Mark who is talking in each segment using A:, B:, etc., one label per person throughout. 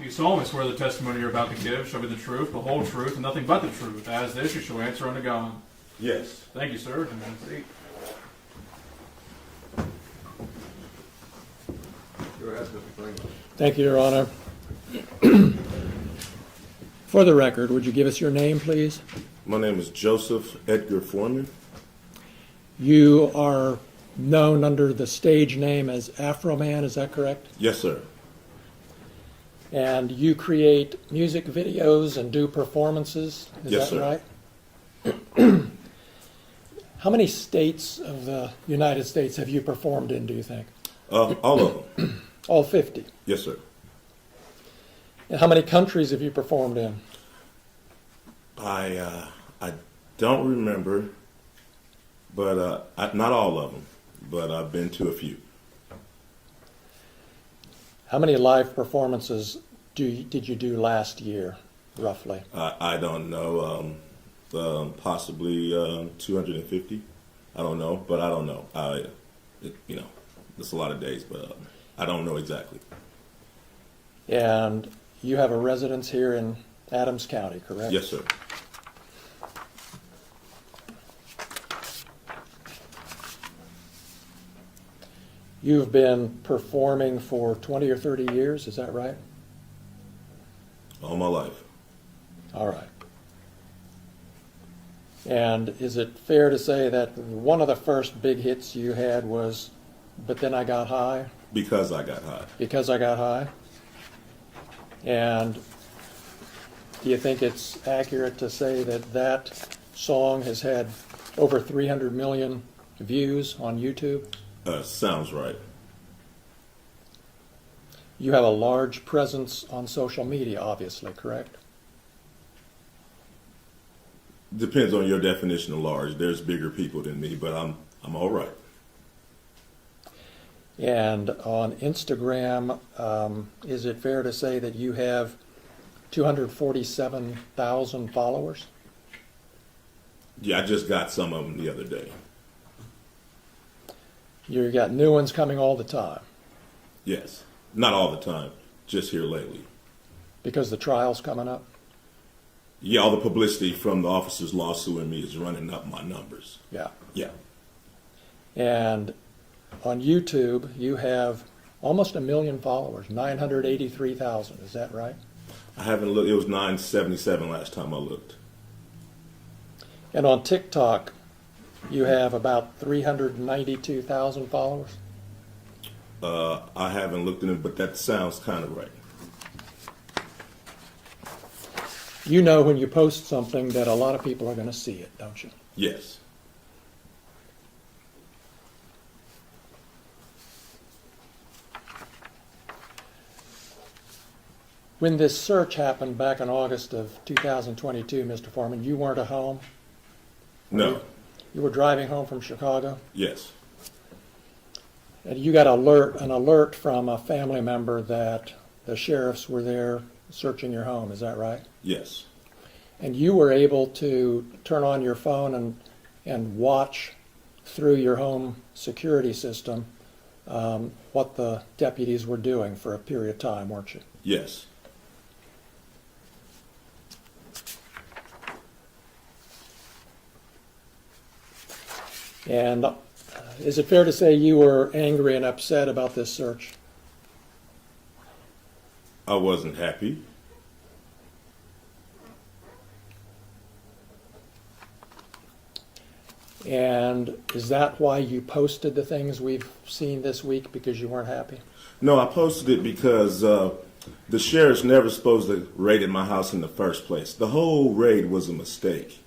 A: You solemnly swear the testimony you're about to give shall be the truth, the whole truth, and nothing but the truth. As this, you shall answer unto God.
B: Yes.
A: Thank you, sir. And have a seat.
B: Go ahead, Mr. Klinger.
C: Thank you, Your Honor. For the record, would you give us your name, please?
B: My name is Joseph Edgar Foreman.
C: You are known under the stage name as Afroman, is that correct?
B: Yes, sir.
C: And you create music videos and do performances, is
B: Yes,
C: that
B: sir.
C: right? How many states of the United States have you performed in, do you think?
B: All of them.
C: All 50.
B: Yes, sir.
C: And how many countries have you performed in?
B: I don't remember, but not all of them, but I've been to a few.
C: How many live performances did you do last year, roughly?
B: I don't know. Possibly 250. I don't know, but I don't know. It's a lot of days, but I don't know exactly.
C: And you have a residence here in Adams County, correct?
B: Yes, sir.
C: You've been performing for 20 or 30 years, is that right?
B: All my life.
C: All right. And is it fair to say that one of the first big hits you had was But Then I Got High?
B: Because I got high.
C: Because I Got High? And do you think it's accurate to say that that song has had over 300 million views on YouTube?
B: Sounds right.
C: You have a large presence on social media, obviously, correct?
B: Depends on your definition of large. There's bigger people than me, but I'm all right.
C: And on Instagram, is it fair to say that you have 247,000 followers?
B: Yeah, I just got some of them the other day.
C: You got new ones coming all the time
B: Yes. Not all the time, just here lately.
C: because the trial's coming up?
B: Yeah, all the publicity from the officer's lawsuit and me is running up my numbers.
C: Yeah.
B: Yeah.
C: And on YouTube, you have almost 1 million followers, 983,000. Is that right?
B: I haven't looked. It was 977 last time I looked.
C: And on TikTok, you have about 392,000 followers.
B: I haven't looked at it, but that sounds kind of right.
C: You know when you post something that a lot of people are going to see it, don't you?
B: Yes.
C: When this search happened back in August of 2022, Mr. Foreman, you weren't at home?
B: No.
C: You were driving home from Chicago?
B: Yes.
C: And you got an alert from a family member that the sheriffs were there searching your home, is that right?
B: Yes.
C: And you were able to turn on your phone and watch through your home security system what the deputies were doing for a period of time, weren't you?
B: Yes.
C: And is it fair to say you were angry and upset about this search?
B: I wasn't happy.
C: And is that why you posted the things we've seen this week, because you weren't happy?
B: No, I posted it because the sheriff's never supposed to raid my house in the first place. The whole raid was a mistake.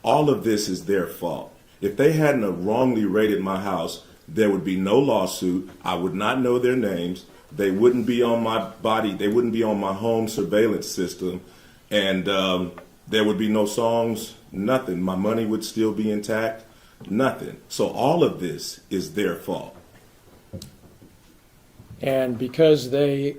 B: All of this is their fault. If they hadn't have wrongly raided my house, there would be no lawsuit. I would not know their names. They wouldn't be on my body. They wouldn't be on my home surveillance system. And there would be no songs, nothing. My money would still be intact, nothing. So all of this is their fault.
C: And because they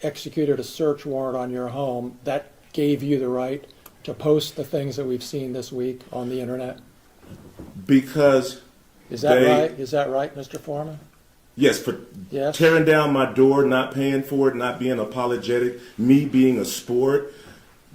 C: executed a search warrant on your home, that gave you the right to post the things that we've seen this week on the internet?
B: Because
C: Is that right? Is that right, Mr. Foreman?
B: Yes, for
C: Yes.
B: tearing down my door, not paying for it, not being apologetic, me being a sport,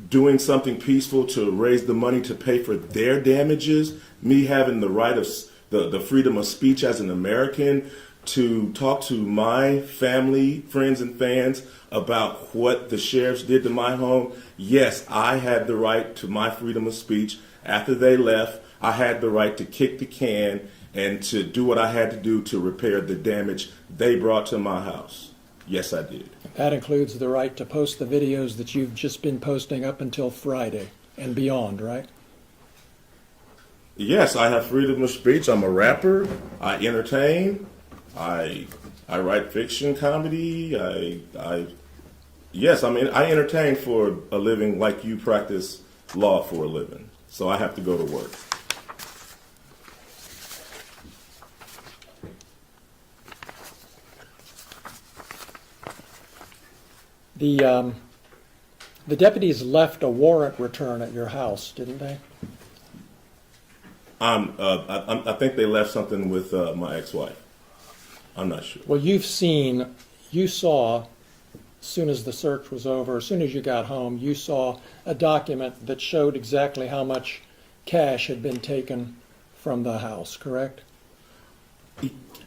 B: doing something peaceful to raise the money to pay for their damages, me having the right of the freedom of speech as an American to talk to my family, friends, and fans about what the sheriffs did to my home. Yes, I had the right to my freedom of speech. After they left, I had the right to kick the can and to do what I had to do to repair the damage they brought to my house. Yes, I did.
C: That includes the right to post the videos that you've just been posting up until Friday and beyond, right?
B: Yes, I have freedom of speech. I'm a rapper. I entertain. I write fiction, comedy. Yes, I mean, I entertain for a living like you practice law for a living. So I have to go to work.
C: The deputies left a warrant return at your house, didn't they?
B: I think they left something with my ex-wife. I'm not sure.
C: Well, you saw, as soon as the search was over, as soon as you got home, you saw a document that showed exactly how much cash had been taken from the house, correct?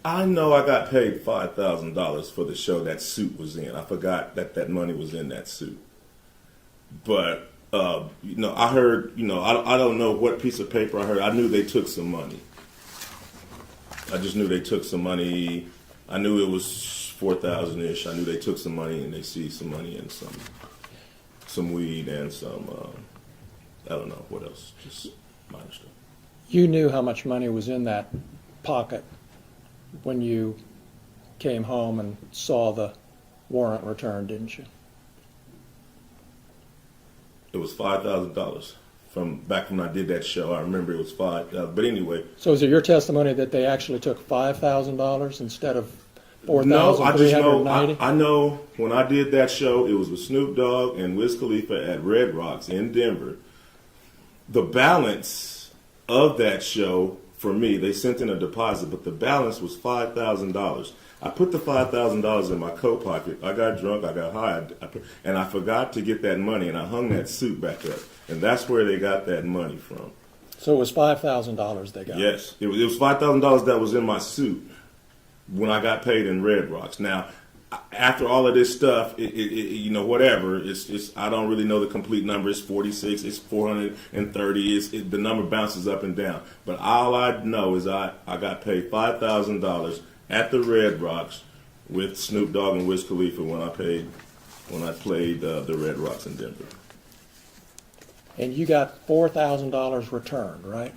B: I know I got paid $5,000 for the show that suit was in. I forgot that money was in that suit. But, I heard, I don't know what piece of paper I heard. I knew they took some money. I just knew they took some money. I knew it was 4,000-ish. I knew they took some money and they seized some money and some weed and some, I don't know what else, just minor stuff.
C: You knew how much money was in that pocket when you came home and saw the warrant return, didn't you?
B: It was $5,000 from back when I did that show. I remember it was $5,000. But anyway.
C: So is it your testimony that they actually took $5,000 instead of $4,390?
B: No, I just know. I know when I did that show, it was with Snoop Dogg and Wiz Khalifa at Red Rocks in Denver. The balance of that show for me, they sent in a deposit, but the balance was $5,000. I put the $5,000 in my coat pocket. I got drunk, I got high, and I forgot to get that money, and I hung that suit back up. And that's where they got that money from.
C: So it was $5,000 they got?
B: Yes. It was $5,000 that was in my suit when I got paid in Red Rocks. Now, after all of this stuff, whatever, it's I don't really know the complete number. It's 46, it's 430, the number bounces up and down. But all I know is I got paid $5,000 at the Red Rocks with Snoop Dogg and Wiz Khalifa when I played the Red Rocks in Denver.
C: And you got $4,000 returned, right?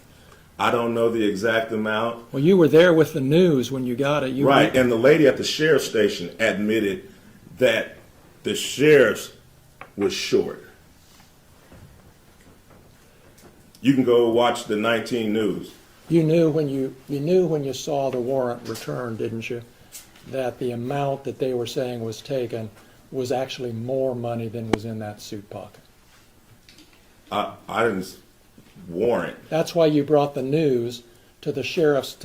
B: I don't know the exact amount.
C: Well, you were there with the news when you got it.
B: Right, and the lady at the sheriff's station admitted that the sheriff's was short. You can go watch the 19 News.
C: You knew when you saw the warrant returned, didn't you, that the amount that they were saying was taken was actually more money than was in that suit pocket?
B: I didn't warrant.
C: That's why you brought the news to the sheriff's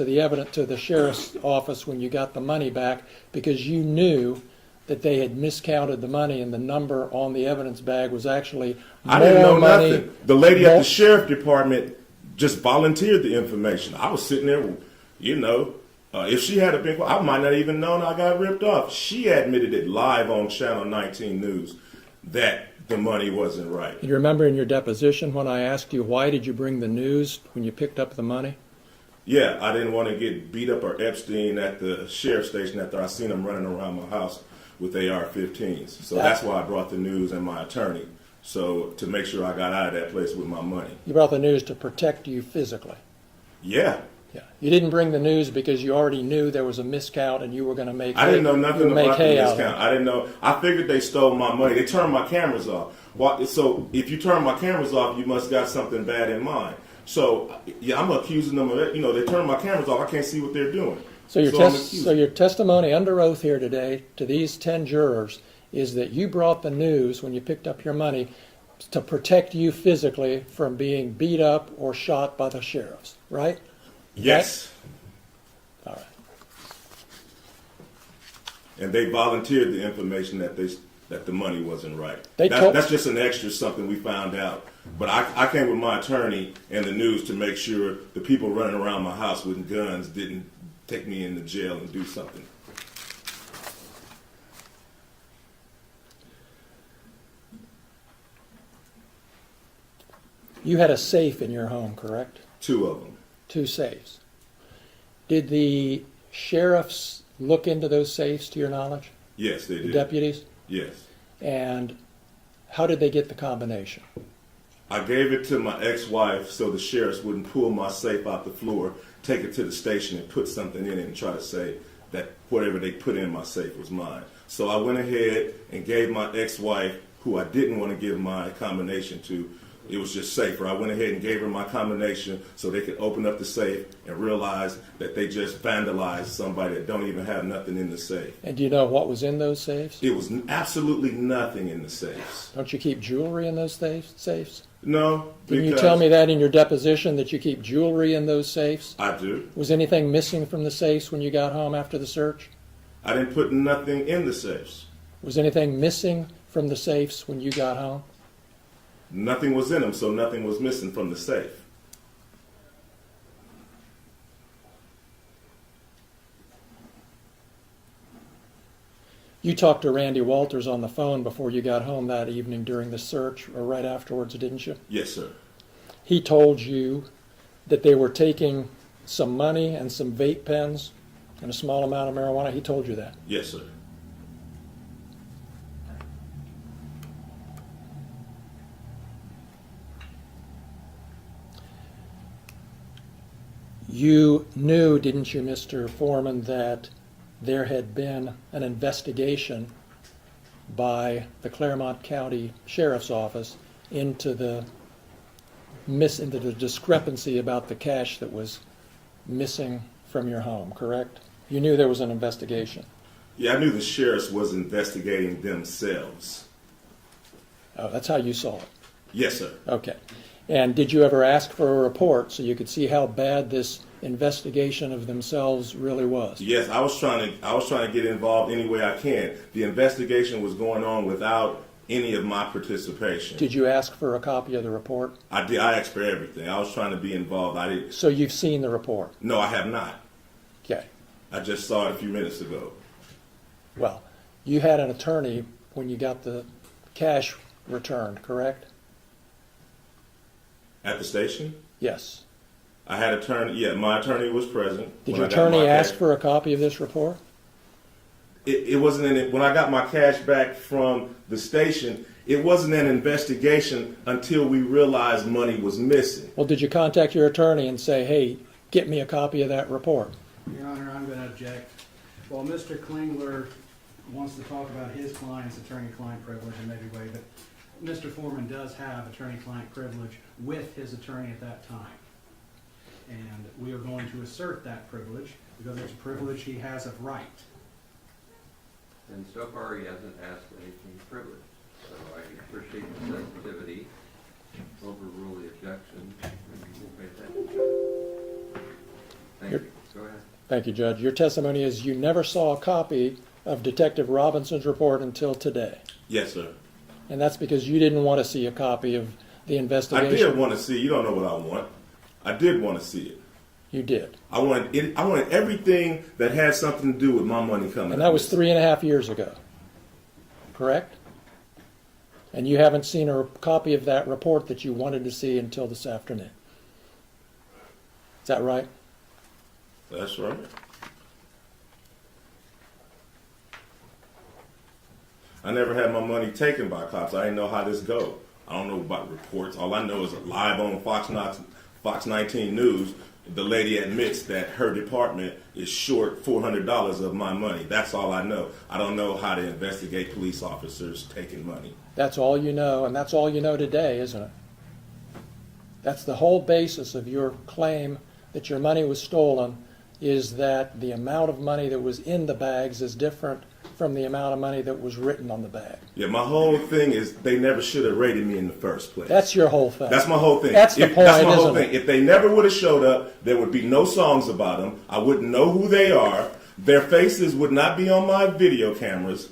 C: office when you got the money back, because you knew that they had miscounted the money and the number on the evidence bag was actually more money.
B: I didn't know nothing. The lady at the sheriff department just volunteered the information. I was sitting there, if she had been, I might not even known I got ripped off. She admitted it live on Channel 19 News that the money wasn't right.
C: You remember in your deposition when I asked you why did you bring the news when you picked up the money?
B: Yeah, I didn't want to get beat up or Epstein at the sheriff's station after I seen him running around my house with AR-15s. So that's why I brought the news and my attorney. So to make sure I got out of that place with my money.
C: You brought the news to protect you physically.
B: Yeah.
C: Yeah. You didn't bring the news because you already knew there was a miscount and you were going to make.
B: I didn't know nothing about the miscount. I didn't know. I figured they stole my money. They turned my cameras off. So if you turn my cameras off, you must got something bad in mind. So yeah, I'm accusing them of it. They turned my cameras off. I can't see what they're doing.
C: So your testimony under oath here today to these 10 jurors is that you brought the news when you picked up your money to protect you physically from being beat up or shot by the sheriffs, right?
B: Yes.
C: All right.
B: And they volunteered the information that the money wasn't right.
C: They
B: That's just an extra something we found out. But I came with my attorney and the news to make sure the people running around my house with guns didn't take me into jail and do something.
C: You had a safe in your home, correct?
B: 2 of them.
C: 2 safes. Did the sheriffs look into those safes, to your knowledge?
B: Yes, they
C: The
B: did.
C: deputies?
B: Yes.
C: And how did they get the combination?
B: I gave it to my ex-wife so the sheriffs wouldn't pull my safe out the floor, take it to the station and put something in it and try to say that whatever they put in my safe was mine. So I went ahead and gave my ex-wife, who I didn't want to give my combination to, it was just safer. I went ahead and gave her my combination so they could open up the safe and realize that they just vandalized somebody that don't even have nothing in the safe.
C: And do you know what was in those safes?
B: It was absolutely nothing in the safes.
C: Don't you keep jewelry in those safes?
B: No,
C: Didn't you tell me that in your deposition, that you keep jewelry in those safes?
B: I do.
C: Was anything missing from the safes when you got home after the search?
B: I didn't put nothing in the safes.
C: Was anything missing from the safes when you got home?
B: Nothing was in them, so nothing was missing from the safe.
C: You talked to Randy Walters on the phone before you got home that evening during the search, or right afterwards, didn't you?
B: Yes, sir.
C: He told you that they were taking some money and some vape pens and a small amount of marijuana. He told you that.
B: Yes, sir.
C: You knew, didn't you, Mr. Foreman, that there had been an investigation by the Claremont County Sheriff's Office into the discrepancy about the cash that was missing from your home, correct? You knew there was an investigation.
B: Yeah, I knew the sheriffs was investigating themselves.
C: Oh, that's how you saw it.
B: Yes, sir.
C: Okay. And did you ever ask for a report so you could see how bad this investigation of themselves really was?
B: Yes, I was trying to get involved any way I can. The investigation was going on without any of my participation.
C: Did you ask for a copy of the report?
B: I did. I asked for everything. I was trying to be involved. I didn't.
C: So you've seen the report?
B: No, I have not.
C: Okay.
B: I just saw it a few minutes ago.
C: Well, you had an attorney when you got the cash returned, correct?
B: At the station?
C: Yes.
B: I had attorney. Yeah, my attorney was present.
C: Did
B: when
C: your
B: I got my
C: attorney ask
B: cash.
C: for a copy of this report?
B: It wasn't in it. When I got my cash back from the station, it wasn't an investigation until we realized money was missing.
C: Well, did you contact your attorney and say, hey, get me a copy of that report?
D: Your Honor, I'm going to object. While Mr. Klinger wants to talk about his client's attorney-client privilege in maybe way, but Mr. Foreman does have attorney-client privilege with his attorney at that time. And we are going to assert that privilege because it's a privilege he has of right.
E: And so far, he hasn't asked anything privileged. So I appreciate the sensitivity, overrule the objection, and we'll pay attention. Thank you. Go ahead.
C: Thank you, Judge. Your testimony is you never saw a copy of Detective Robinson's report until today.
B: Yes, sir.
C: And that's because you didn't want to see a copy of the
B: I
C: investigation.
B: did want to see. You don't know what I want. I did want to see it.
C: You did.
B: I wanted everything that had something to do with my money coming.
C: And that was 3.5 years ago, correct? And you haven't seen a copy of that report that you wanted to see until this afternoon. Is that right?
B: That's right. I never had my money taken by cops. I didn't know how this go. I don't know about reports. All I know is live on Fox 19 News, the lady admits that her department is short $400 of my money. That's all I know. I don't know how to investigate police officers taking money.
C: That's all you know, and that's all you know today, isn't it? That's the whole basis of your claim that your money was stolen, is that the amount of money that was in the bags is different from the amount of money that was written on the bag.
B: Yeah, my whole thing is they never should have raided me in the first place.
C: That's your whole thing.
B: That's my whole thing.
C: That's the point,
B: That's my whole
C: isn't
B: thing.
C: it?
B: If they never would have showed up, there would be no songs about them. I wouldn't know who they are. Their faces would not be on my video cameras.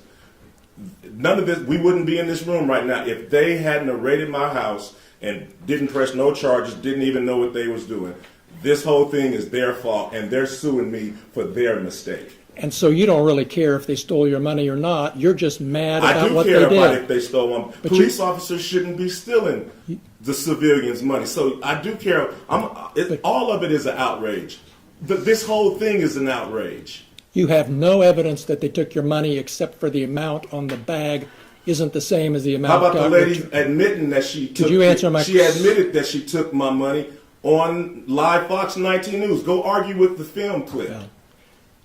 B: None of this, we wouldn't be in this room right now if they hadn't raided my house and didn't press no charges, didn't even know what they was doing. This whole thing is their fault, and they're suing me for their mistake.
C: And so you don't really care if they stole your money or not. You're just mad about what they
B: I do care about
C: did.
B: if they stole one.
C: But
B: Police officers shouldn't be stealing the civilians' money. So I do care. All of it is an outrage. This whole thing is an outrage.
C: You have no evidence that they took your money except for the amount on the bag isn't the same as the amount.
B: How about the lady admitting that she took?
C: Could you answer my?
B: She admitted that she took my money on live Fox 19 News. Go argue with the film clip.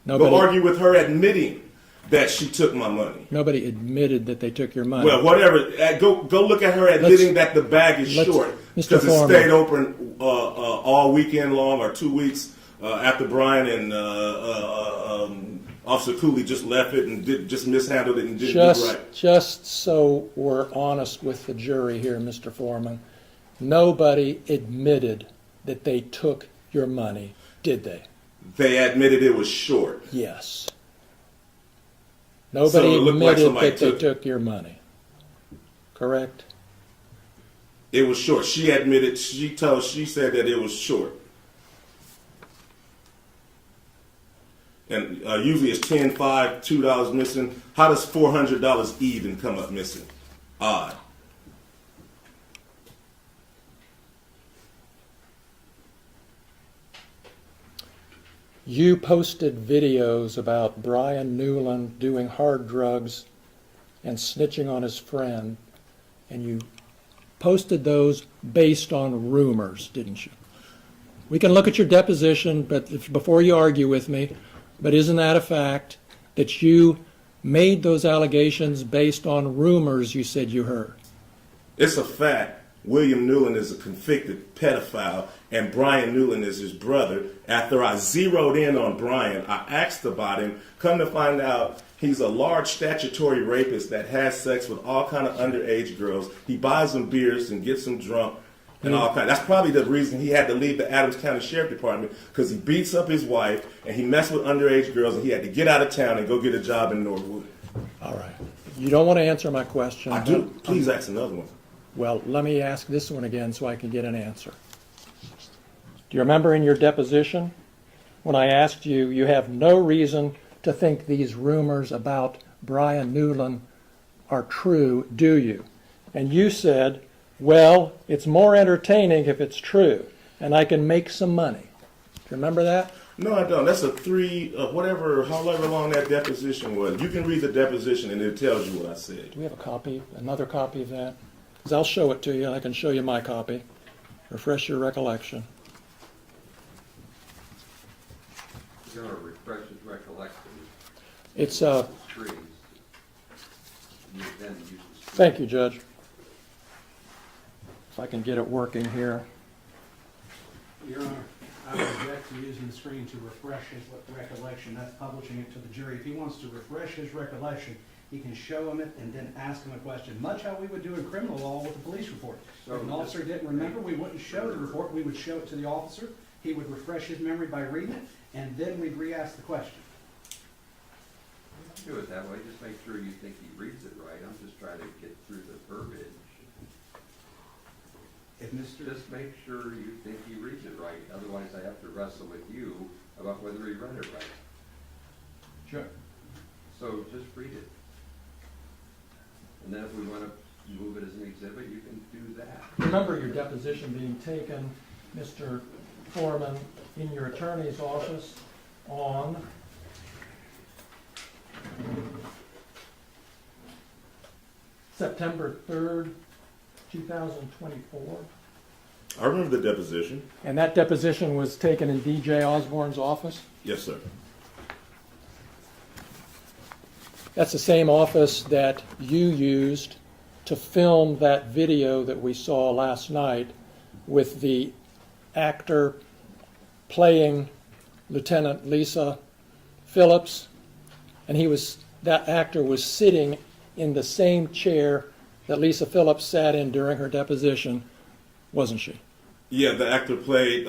C: No.
B: Go argue with her admitting that she took my money.
C: Nobody admitted that they took your money.
B: Well, whatever. Go look at her admitting that the bag is short because it stayed open all weekend long or 2 weeks after Brian and Officer Cooley just left it and just mishandled it and didn't do right.
C: Just so we're honest with the jury here, Mr. Foreman, nobody admitted that they took your money, did they?
B: They admitted it was short.
C: Yes. Nobody admitted that they took your money. Correct?
B: It was short. She admitted, she said that it was short. And usually it's 10, $5, $2 missing. How does $400 even come up missing? Odd.
C: You posted videos about Brian Newland doing hard drugs and snitching on his friend, and you posted those based on rumors, didn't you? We can look at your deposition, but before you argue with me, but isn't that a fact that you made those allegations based on rumors you said you heard?
B: It's a fact. William Newland is a convicted pedophile, and Brian Newland is his brother. After I zeroed in on Brian, I asked about him. Come to find out, he's a large statutory rapist that has sex with all kind of underage girls. He buys them beers and gets them drunk and all kind. That's probably the reason he had to leave the Adams County Sheriff Department, because he beats up his wife and he messed with underage girls, and he had to get out of town and go get a job in Norwood.
C: All right. You don't want to answer my question.
B: I do. Please ask another one.
C: Well, let me ask this one again so I can get an answer. Do you remember in your deposition when I asked you, you have no reason to think these rumors about Brian Newland are true, do you? And you said, well, it's more entertaining if it's true, and I can make some money. Do you remember that?
B: No, I don't. That's a however long that deposition was. You can read the deposition and it tells you what I said.
C: Do we have a copy, another copy of that? Because I'll show it to you, and I can show you my copy. Refresh your recollection.
E: You're going to refresh his recollection.
C: It's
E: Trees. You then use the trees.
C: Thank you, Judge. If I can get it working here.
D: Your Honor, I would object to using the screen to refresh his recollection. That's publishing it to the jury. If he wants to refresh his recollection, he can show him it and then ask him a question, much how we would do in criminal law with a police report. If an officer didn't remember, we wouldn't show the report. We would show it to the officer. He would refresh his memory by reading it, and then we'd re-ask the question.
E: Do it that way. Just make sure you think he reads it right. I'm just trying to get through the verbiage. Just make sure you think he reads it right. Otherwise, I have to wrestle with you about whether he read it right.
C: Sure.
E: So just read it. And then if we want to move it as an exhibit, you can do that.
C: Remember your deposition being taken, Mr. Foreman, in your attorney's office on September 3rd, 2024.
B: I remember the deposition.
C: And that deposition was taken in D.J. Osborne's office?
B: Yes, sir.
C: That's the same office that you used to film that video that we saw last night with the actor playing Lieutenant Lisa Phillips, and that actor was sitting in the same chair that Lisa Phillips sat in during her deposition, wasn't she?
B: Yeah, the actor played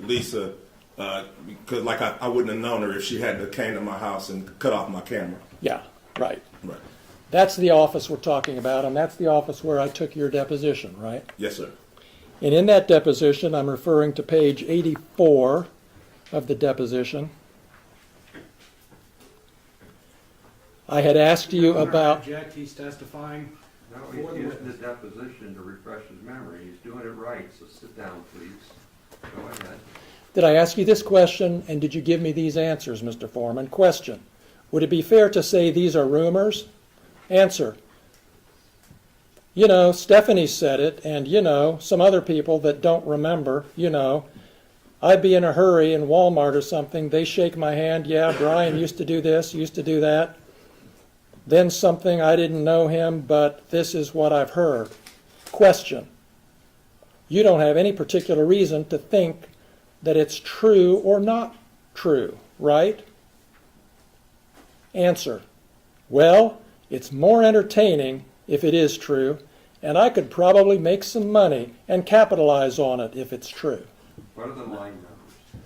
B: Lisa Because like I wouldn't have known her if she hadn't came to my house and cut off my camera.
C: Yeah, right.
B: Right.
C: That's the office we're talking about, and that's the office where I took your deposition, right?
B: Yes, sir.
C: And in that deposition, I'm referring to page 84 of the deposition. I had asked you
D: Your Honor, I
C: about...
D: object, he's testifying.
E: No,
D: For
E: he's
D: the
E: using
D: witness.
E: the deposition to refresh his memory. He's doing it right, so sit down, please. Go ahead.
C: Did I ask you this question, and did you give me these answers, Mr. Foreman? Question: would it be fair to say these are rumors? Answer: you know, Stephanie said it, and you know, some other people that don't remember, you know, I'd be in a hurry in Walmart or something, they shake my hand, yeah, Brian used to do this, used to do that. Then something, I didn't know him, but this is what I've heard. Question: you don't have any particular reason to think that it's true or not true, right? Answer: well, it's more entertaining if it is true, and I could probably make some money and capitalize on it if it's true.
E: What are the line numbers?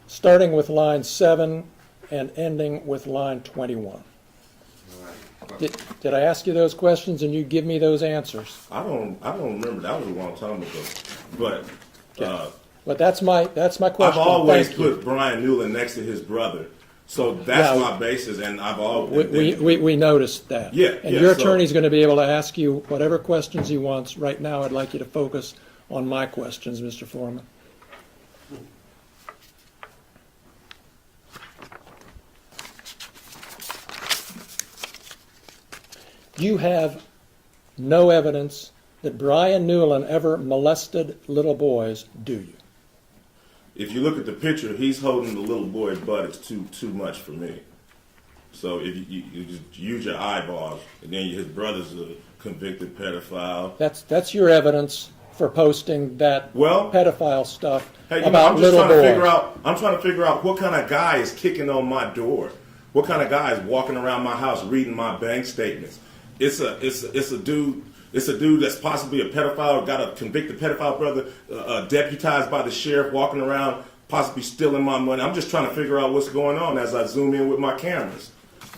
C: Starting with line 7 and ending with line 21.
E: All right.
C: Did I ask you those questions and you give me those answers?
B: I don't remember. That was a long time ago. But
C: But that's my question.
B: I've always
C: Thank you.
B: put Brian Newland next to his brother. So that's my basis, and I've always...
C: We noticed that.
B: Yeah,
C: And
B: yeah,
C: your
B: so-
C: attorney's going to be able to ask you whatever questions he wants. Right now, I'd like you to focus on my questions, Mr. Foreman. You have no evidence that Brian Newland ever molested little boys, do you?
B: If you look at the picture, he's holding the little boy's butt. It's too much for me. So if you just use your eyeballs, and then his brother's a convicted pedophile.
C: That's your evidence for posting that
B: Well,
C: pedophile stuff
B: Hey,
C: about
B: I'm just
C: little
B: trying to
C: boys.
B: figure out. I'm trying to figure out what kind of guy is kicking on my door. What kind of guy is walking around my house reading my bank statements? It's a dude. It's a dude that's possibly a pedophile, got a convicted pedophile brother, deputized by the sheriff, walking around, possibly stealing my money. I'm just trying to figure out what's going on as I zoom in with my cameras.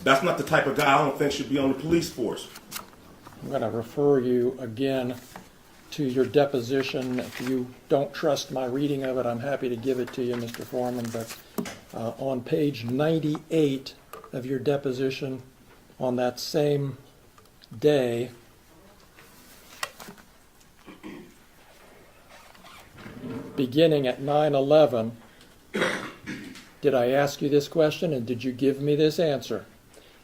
B: That's not the type of guy I don't think should be on the police force.
C: I'm going to refer you again to your deposition. If you don't trust my reading of it, I'm happy to give it to you, Mr. Foreman. But on page 98 of your deposition, on that same day, beginning at 9/11, did I ask you this question and did you give me this answer?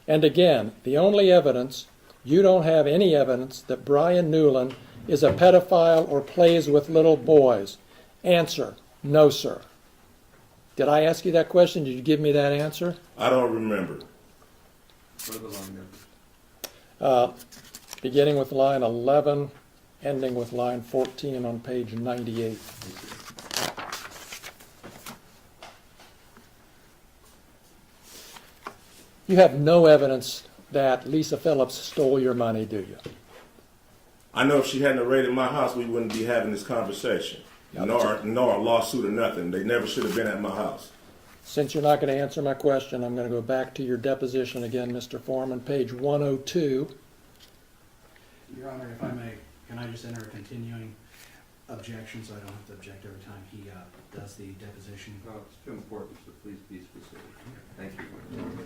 C: And again, the only evidence, you don't have any evidence that Brian Newland is a pedophile or plays with little boys. Answer: no, sir. Did I ask you that question? Did you give me that answer?
B: I don't remember.
E: What are the line numbers?
C: Beginning with line 11, ending with line 14 on page 98. You have no evidence that Lisa Phillips stole your money, do you?
B: I know if she hadn't raided my house, we wouldn't be having this conversation. Nor a lawsuit or nothing. They never should have been at my house.
C: Since you're not going to answer my question, I'm going to go back to your deposition again, Mr. Foreman, page 102.
D: Your Honor, if I may, can I just enter a continuing objection so I don't have to object every time he does the deposition?
E: No, it's too important, so please be specific. Thank you.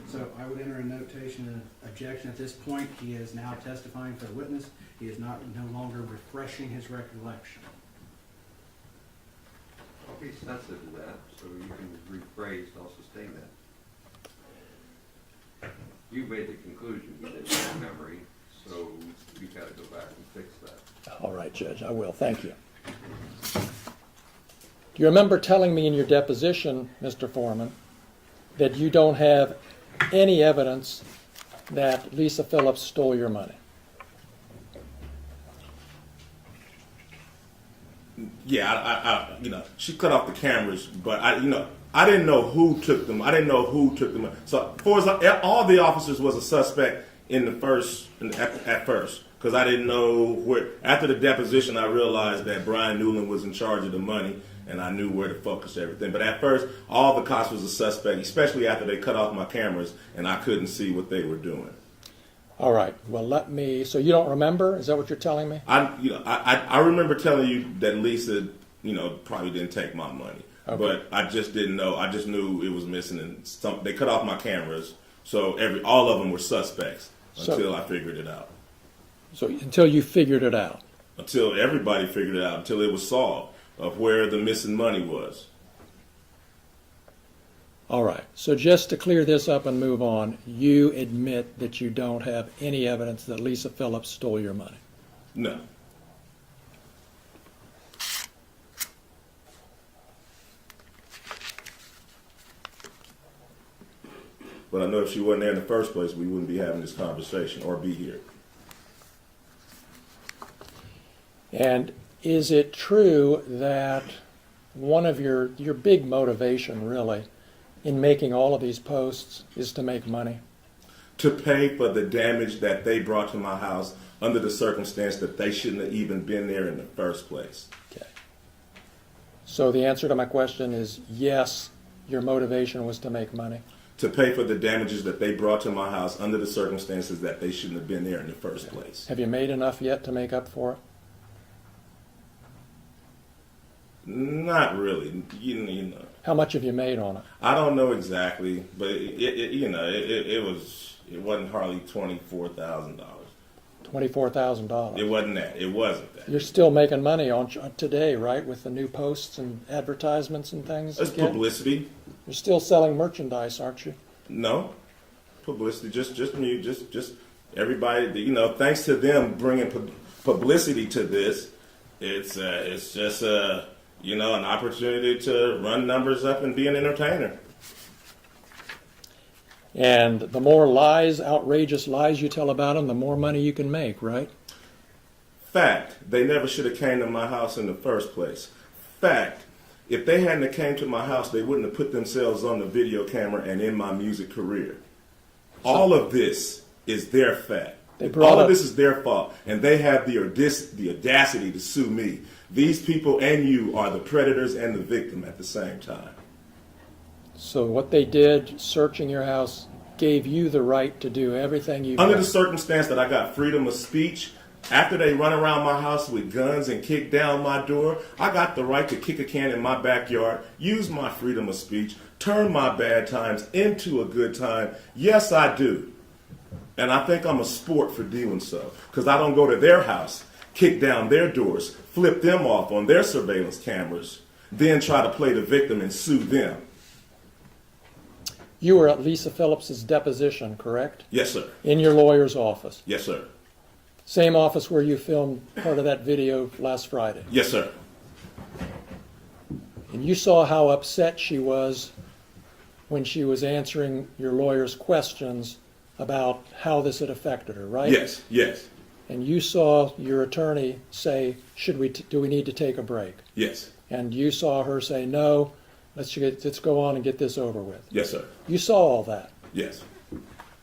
D: So I would enter a notation of objection at this point. He is now testifying for the witness. He is no longer refreshing his recollection.
E: I'll be sensitive to that, so you can rephrase, I'll sustain that. You made the conclusion you didn't have memory, so you've got to go back and fix that.
C: All right, Judge, I will. Thank you. Do you remember telling me in your deposition, Mr. Foreman, that you don't have any evidence that Lisa Phillips stole your money?
B: Yeah, she cut off the cameras, but I didn't know who took them. I didn't know who took them. So, all the officers was a suspect at first, because I didn't know where. After the deposition, I realized that Brian Newland was in charge of the money, and I knew where to focus everything. But at first, all the cops was a suspect, especially after they cut off my cameras and I couldn't see what they were doing.
C: All right. Well, so you don't remember? Is that what you're telling me?
B: I remember telling you that Lisa, probably didn't take my money.
C: Okay.
B: But I just didn't know. I just knew it was missing, and they cut off my cameras, so all of them were suspects until I figured it out.
C: So until you figured it out.
B: Until everybody figured it out, until it was solved of where the missing money was.
C: All right. So just to clear this up and move on, you admit that you don't have any evidence that Lisa Phillips stole your money.
B: No. But I know if she wasn't there in the first place, we wouldn't be having this conversation or be here.
C: And is it true that one of your big motivation, really, in making all of these posts is to make money?
B: To pay for the damage that they brought to my house under the circumstance that they shouldn't have even been there in the first place.
C: Okay. So the answer to my question is yes, your motivation was to make money.
B: To pay for the damages that they brought to my house under the circumstances that they shouldn't have been there in the first place.
C: Have you made enough yet to make up for it?
B: Not really. You know.
C: How much have you made on it?
B: I don't know exactly, but it wasn't hardly $24,000.
C: $24,000.
B: It wasn't that. It wasn't that.
C: You're still making money on today, right? With the new posts and advertisements and things.
B: It's publicity.
C: You're still selling merchandise, aren't you?
B: No, publicity. Just me. Just everybody. Thanks to them bringing publicity to this, it's just an opportunity to run numbers up and be an entertainer.
C: And the more lies, outrageous lies you tell about them, the more money you can make, right?
B: Fact, they never should have came to my house in the first place. Fact, if they hadn't have came to my house, they wouldn't have put themselves on the video camera and in my music career. All of this is their fact. All of this is their fault, and they have the audacity to sue me. These people and you are the predators and the victim at the same time.
C: So what they did, searching your house, gave you the right to do everything you
B: Under the circumstance that I got freedom of speech, after they run around my house with guns and kick down my door, I got the right to kick a can in my backyard, use my freedom of speech, turn my bad times into a good time. Yes, I do. And I think I'm a sport for doing so, because I don't go to their house, kick down their doors, flip them off on their surveillance cameras, then try to play the victim and sue them.
C: You were at Lisa Phillips's deposition, correct?
B: Yes, sir.
C: In your lawyer's office.
B: Yes, sir.
C: Same office where you filmed part of that video last Friday.
B: Yes, sir.
C: And you saw how upset she was when she was answering your lawyer's questions about how this had affected her, right?
B: Yes, yes.
C: And you saw your attorney say, do we need to take a break?
B: Yes.
C: And you saw her say, no, let's go on and get this over with.
B: Yes, sir.
C: You saw all that.
B: Yes.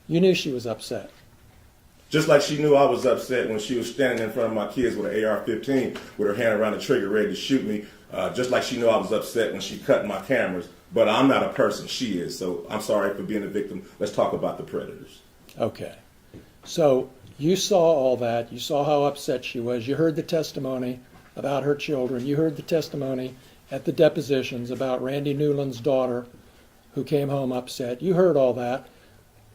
C: You knew she was upset.
B: Just like she knew I was upset when she was standing in front of my kids with an AR-15 with her hand around the trigger ready to shoot me. Just like she knew I was upset when she cut my cameras. But I'm not a person. She is. So I'm sorry for being a victim. Let's talk about the predators.
C: Okay. So you saw all that. You saw how upset she was. You heard the testimony about her children. You heard the testimony at the depositions about Randy Newland's daughter who came home upset. You heard all that.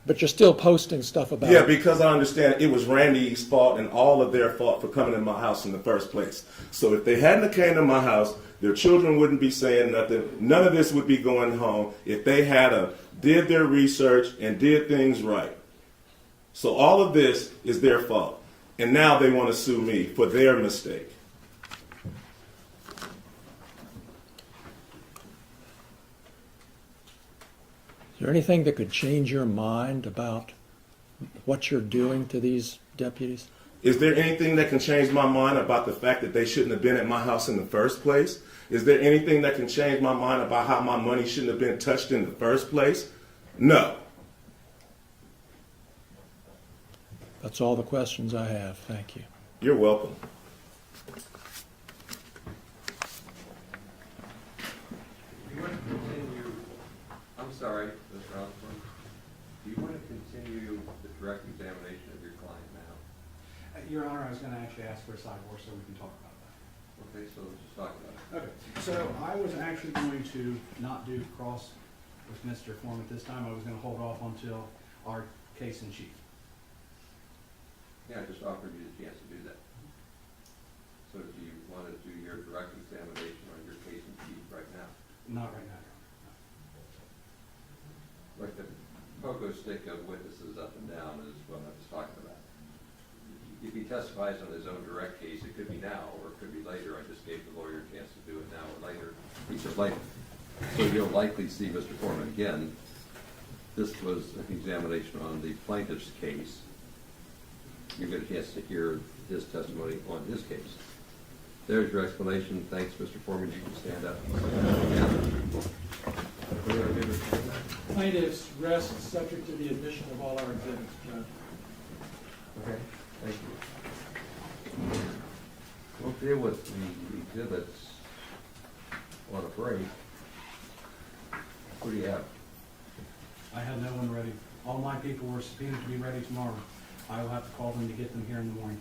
C: But you're still posting stuff about
B: Yeah,
C: it.
B: because I understand it was Randy's fault and all of their fault for coming in my house in the first place. So if they hadn't have came to my house, their children wouldn't be saying nothing. None of this would be going home if they did their research and did things right. So all of this is their fault. And now they want to sue me for their mistake.
C: Is there anything that could change your mind about what you're doing to these deputies?
B: Is there anything that can change my mind about the fact that they shouldn't have been at my house in the first place? Is there anything that can change my mind about how my money shouldn't have been touched in the first place? No.
C: That's all the questions I have. Thank you.
B: You're welcome.
E: sorry, Mr. Osborne. Do you want to continue the direct examination of your client now?
D: Your Honor, I was gonna actually ask for a sidebar so we can talk about that.
E: Okay, so let's just talk about it.
D: Okay, so I was actually going to not do cross with Mr. Foreman this time. I was gonna hold off until our case in chief.
E: Yeah, I just offered you the chance to do that. So do you want to do your direct examination on your case in chief right now?
D: Not right now, Your Honor.
E: Like the pogo stick of witnesses up and down is what I was talking about. If he testifies on his own direct case, it could be now or it could be later. I just gave the lawyer a chance to do it now or later. He said later. So you'll likely see Mr. Foreman again. This was an examination on the plaintiff's case. You get a chance to hear his testimony on his case. There's your explanation. Thanks, Mr. Foreman. You can stand up.
C: Plaintiffs rest subject to the admission of all our exhibits, Judge.
E: Okay, thank you. We'll deal with the exhibits on a break. What do you have?
D: I have no one ready. All my people were subpoenaed to be ready tomorrow. I will have to call them to get them here in the morning.